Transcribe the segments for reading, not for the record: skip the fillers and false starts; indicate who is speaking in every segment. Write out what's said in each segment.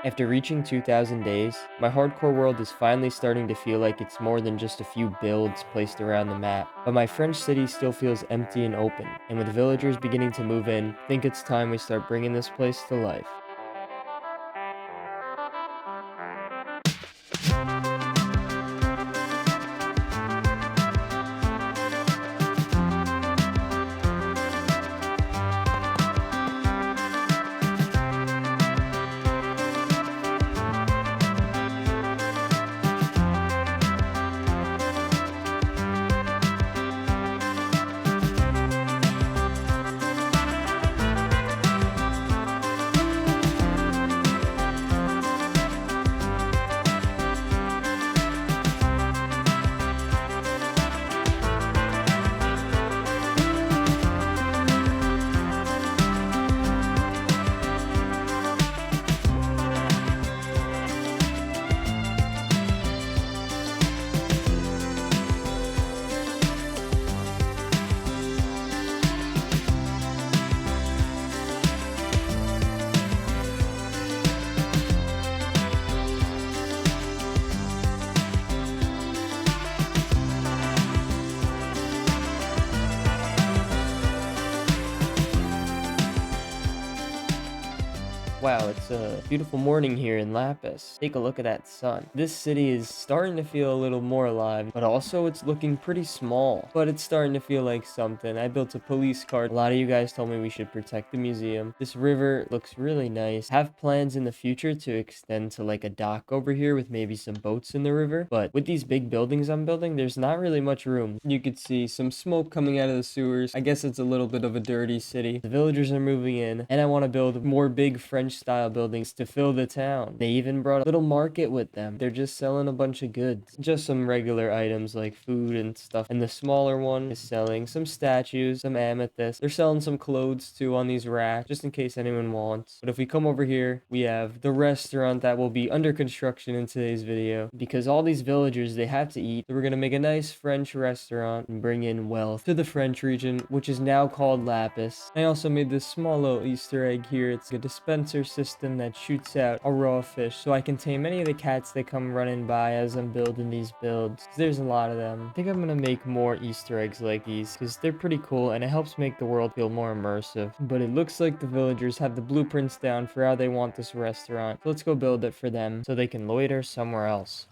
Speaker 1: After reaching 2,000 days, my hardcore world is finally starting to feel like it's more than just a few builds placed around the map. But my French city still feels empty and open, and with villagers beginning to move in, I think it's time we start bringing this place to life. Wow, it's a beautiful morning here in Lapis. Take a look at that sun. This city is starting to feel a little more alive, but also it's looking pretty small. But it's starting to feel like something. I built a police car. A lot of you guys told me we should protect the museum. This river looks really nice. Have plans in the future to extend to like a dock over here with maybe some boats in the river. But with these big buildings I'm building, there's not really much room. You could see some smoke coming out of the sewers. I guess it's a little bit of a dirty city. The villagers are moving in, and I want to build more big French style buildings to fill the town. They even brought a little market with them. They're just selling a bunch of goods. Just some regular items like food and stuff. And the smaller one is selling some statues, some amethysts. They're selling some clothes too on these racks, just in case anyone wants. But if we come over here, we have the restaurant that will be under construction in today's video. Because all these villagers, they have to eat. So we're gonna make a nice French restaurant and bring in wealth to the French region, which is now called Lapis. I also made this small little Easter egg here. It's a dispenser system that shoots out a raw fish, so I can tame any of the cats that come running by as I'm building these builds. There's a lot of them. I think I'm gonna make more Easter eggs like these because they're pretty cool and it helps make the world feel more immersive. But it looks like the villagers have the blueprints down for how they want this restaurant. So let's go build it for them so they can loiter somewhere else.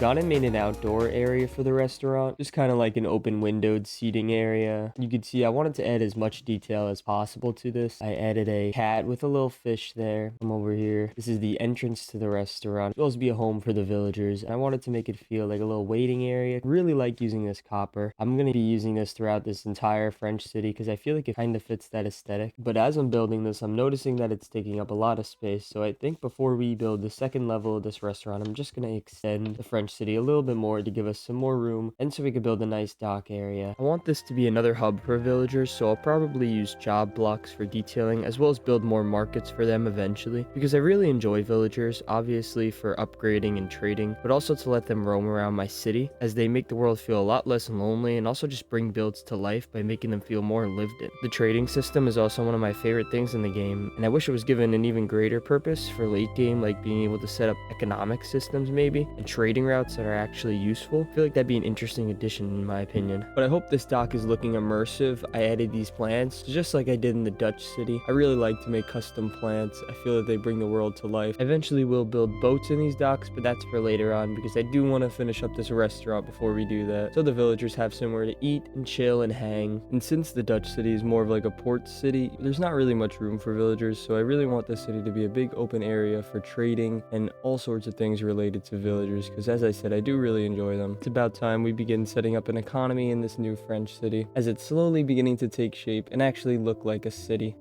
Speaker 1: gone and made an outdoor area for the restaurant, just kind of like an open windowed seating area. You can see I wanted to add as much detail as possible to this. I added a cat with a little fish there. Come over here. This is the entrance to the restaurant. It's supposed to be a home for the villagers, and I wanted to make it feel like a little waiting area. Really like using this copper. I'm going to be using this throughout this entire French city because I feel like it kind of fits that aesthetic. But as I'm building this, I'm noticing that it's taking up a lot of space. So I think before we build the second level of this restaurant, I'm just going to extend the French city a little bit more to give us some more room and so we could build a nice dock area. I want this to be another hub for villagers, so I'll probably use job blocks for detailing as well as build more markets for them eventually because I really enjoy villagers, obviously for upgrading and trading, but also to let them roam around my city as they make the world feel a lot less lonely and also just bring builds to life by making them feel more lived in. The trading system is also one of my favorite things in the game, and I wish it was given an even greater purpose for late game, like being able to set up economic systems maybe and trading routes that are actually useful. I feel like that'd be an interesting addition in my opinion. But I hope this dock is looking immersive. I added these plants just like I did in the Dutch city. I really like to make custom plants. I feel that they bring the world to life. I eventually will build boats in these docks, but that's for later on because I do want to finish up this restaurant before we do that, so the villagers have somewhere to eat and chill and hang. And since the Dutch city is more of like a port city, there's not really much room for villagers, so I really want this city to be a big open area for trading and all sorts of things related to villagers because, as I said, I do really enjoy them. It's about time we begin setting up an economy in this new French city as it's slowly beginning to take shape and actually look like a city.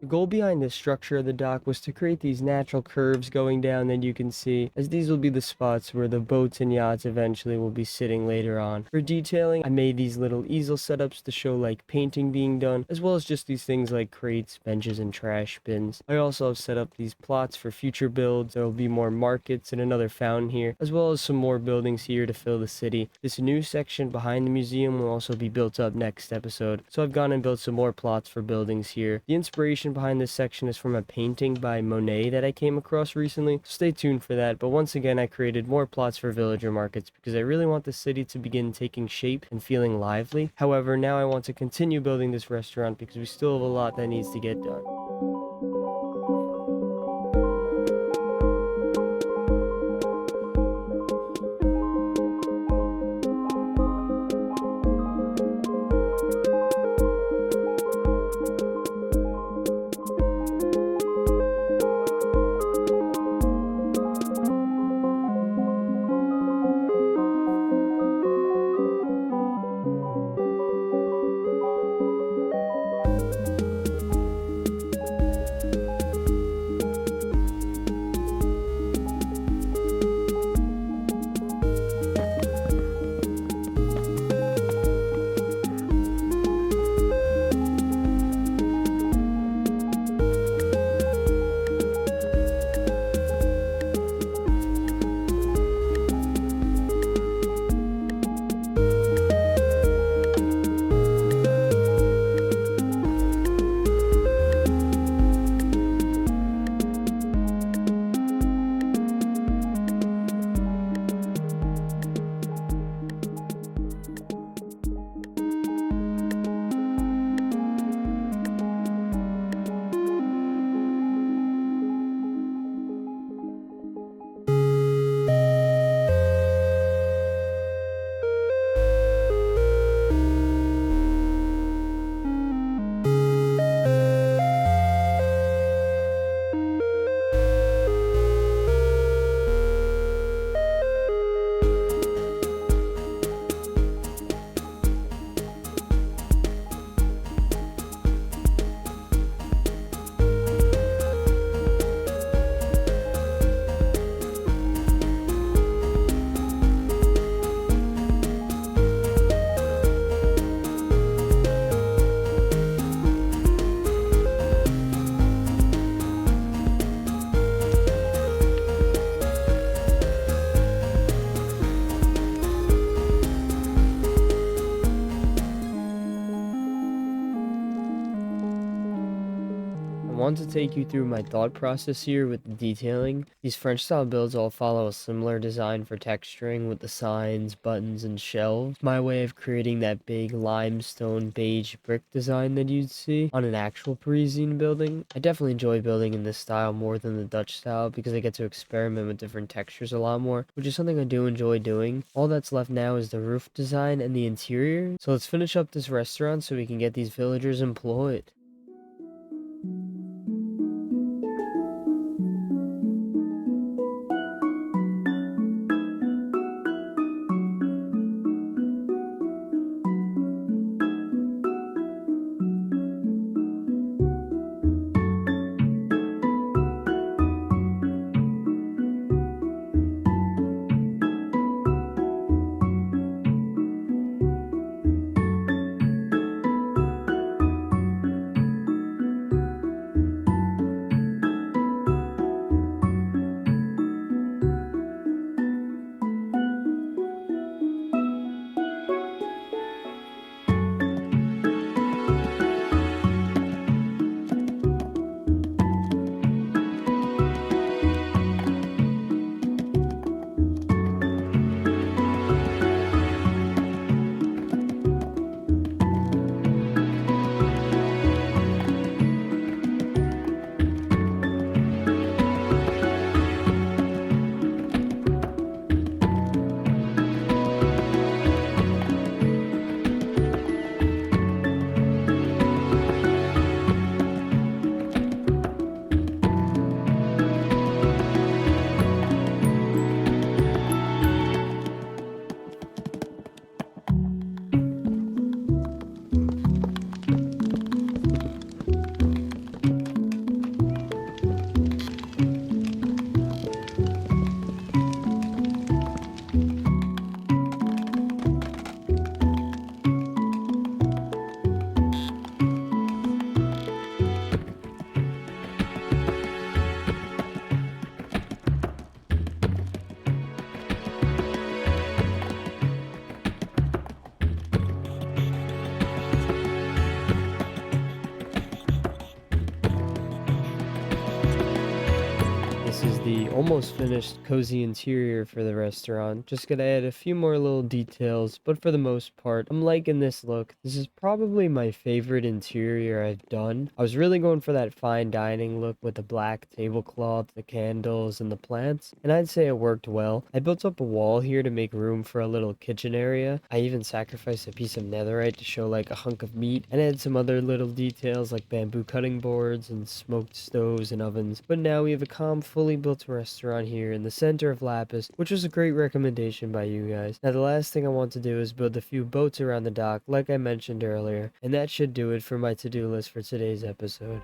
Speaker 1: The goal behind the structure of the dock was to create these natural curves going down that you can see, as these will be the spots where the boats and yachts eventually will be sitting later on. For detailing, I made these little easel setups to show like painting being done, as well as just these things like crates, benches, and trash bins. I also have set up these plots for future builds. There will be more markets and another fountain here, as well as some more buildings here to fill the city. This new section behind the museum will also be built up next episode, so I've gone and built some more plots for buildings here. The inspiration behind this section is from a painting by Monet that I came across recently, so stay tuned for that. But once again, I created more plots for villager markets because I really want the city to begin taking shape and feeling lively. However, now I want to continue building this restaurant because we still have a lot that needs to get done. want to take you through my thought process here with the detailing. These French style builds all follow a similar design for texturing with the signs, buttons, and shelves. My way of creating that big limestone beige brick design that you'd see on an actual Parisian building. I definitely enjoy building in this style more than the Dutch style because I get to experiment with different textures a lot more, which is something I do enjoy doing. All that's left now is the roof design and the interior. So let's finish up this restaurant so we can get these villagers employed. This is the almost finished cozy interior for the restaurant. Just gonna add a few more little details, but for the most part, I'm liking this look. This is probably my favorite interior I've done. I was really going for that fine dining look with the black tablecloth, the candles, and the plants, and I'd say it worked well. I built up a wall here to make room for a little kitchen area. I even sacrificed a piece of netherite to show like a hunk of meat, and add some other little details like bamboo cutting boards and smoked stoves and ovens. But now we have a calm, fully built restaurant here in the center of Lapis, which was a great recommendation by you guys. Now the last thing I want to do is build a few boats around the dock like I mentioned earlier, and that should do it for my to-do list for today's episode.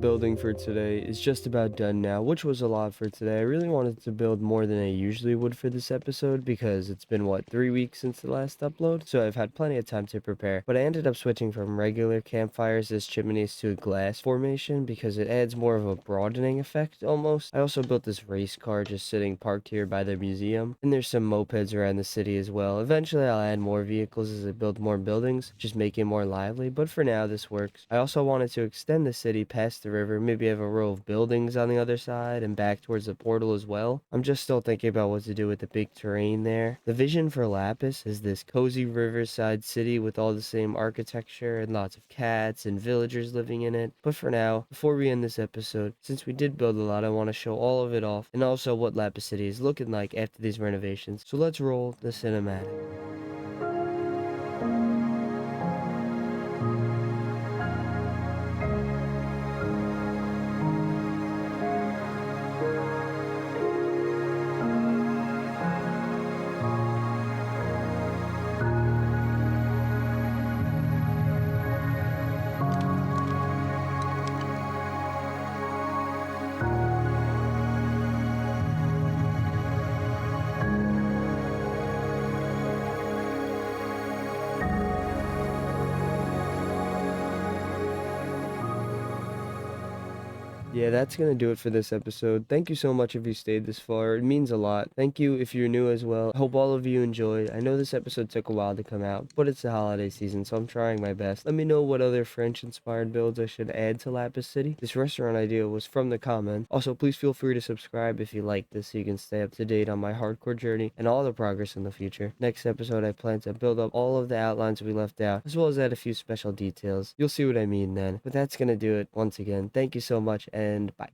Speaker 1: building for today is just about done now, which was a lot for today. I really wanted to build more than I usually would for this episode because it's been, what, 3 weeks since the last upload? So I've had plenty of time to prepare. But I ended up switching from regular campfires as chimneys to a glass formation because it adds more of a broadening effect almost. I also built this race car just sitting parked here by the museum. And there's some mopeds around the city as well. Eventually I'll add more vehicles as I build more buildings, just make it more lively. But for now, this works. I also wanted to extend the city past the river, maybe have a row of buildings on the other side and back towards the portal as well. I'm just still thinking about what to do with the big terrain there. The vision for Lapis is this cozy riverside city with all the same architecture and lots of cats and villagers living in it. But for now, before we end this episode, since we did build a lot, I want to show all of it off and also what Lapis City is looking like after these renovations. So let's roll the cinematic. Yeah, that's gonna do it for this episode. Thank you so much if you stayed this far. It means a lot. Thank you if you're new as well. I hope all of you enjoyed. I know this episode took a while to come out, but it's the holiday season, so I'm trying my best. Let me know what other French-inspired builds I should add to Lapis City. This restaurant idea was from the comment. Also, please feel free to subscribe if you like this so you can stay up to date on my hardcore journey and all the progress in the future. Next episode, I plan to build up all of the outlines we left out, as well as add a few special details. You'll see what I mean then. But that's gonna do it once again. Thank you so much, and bye.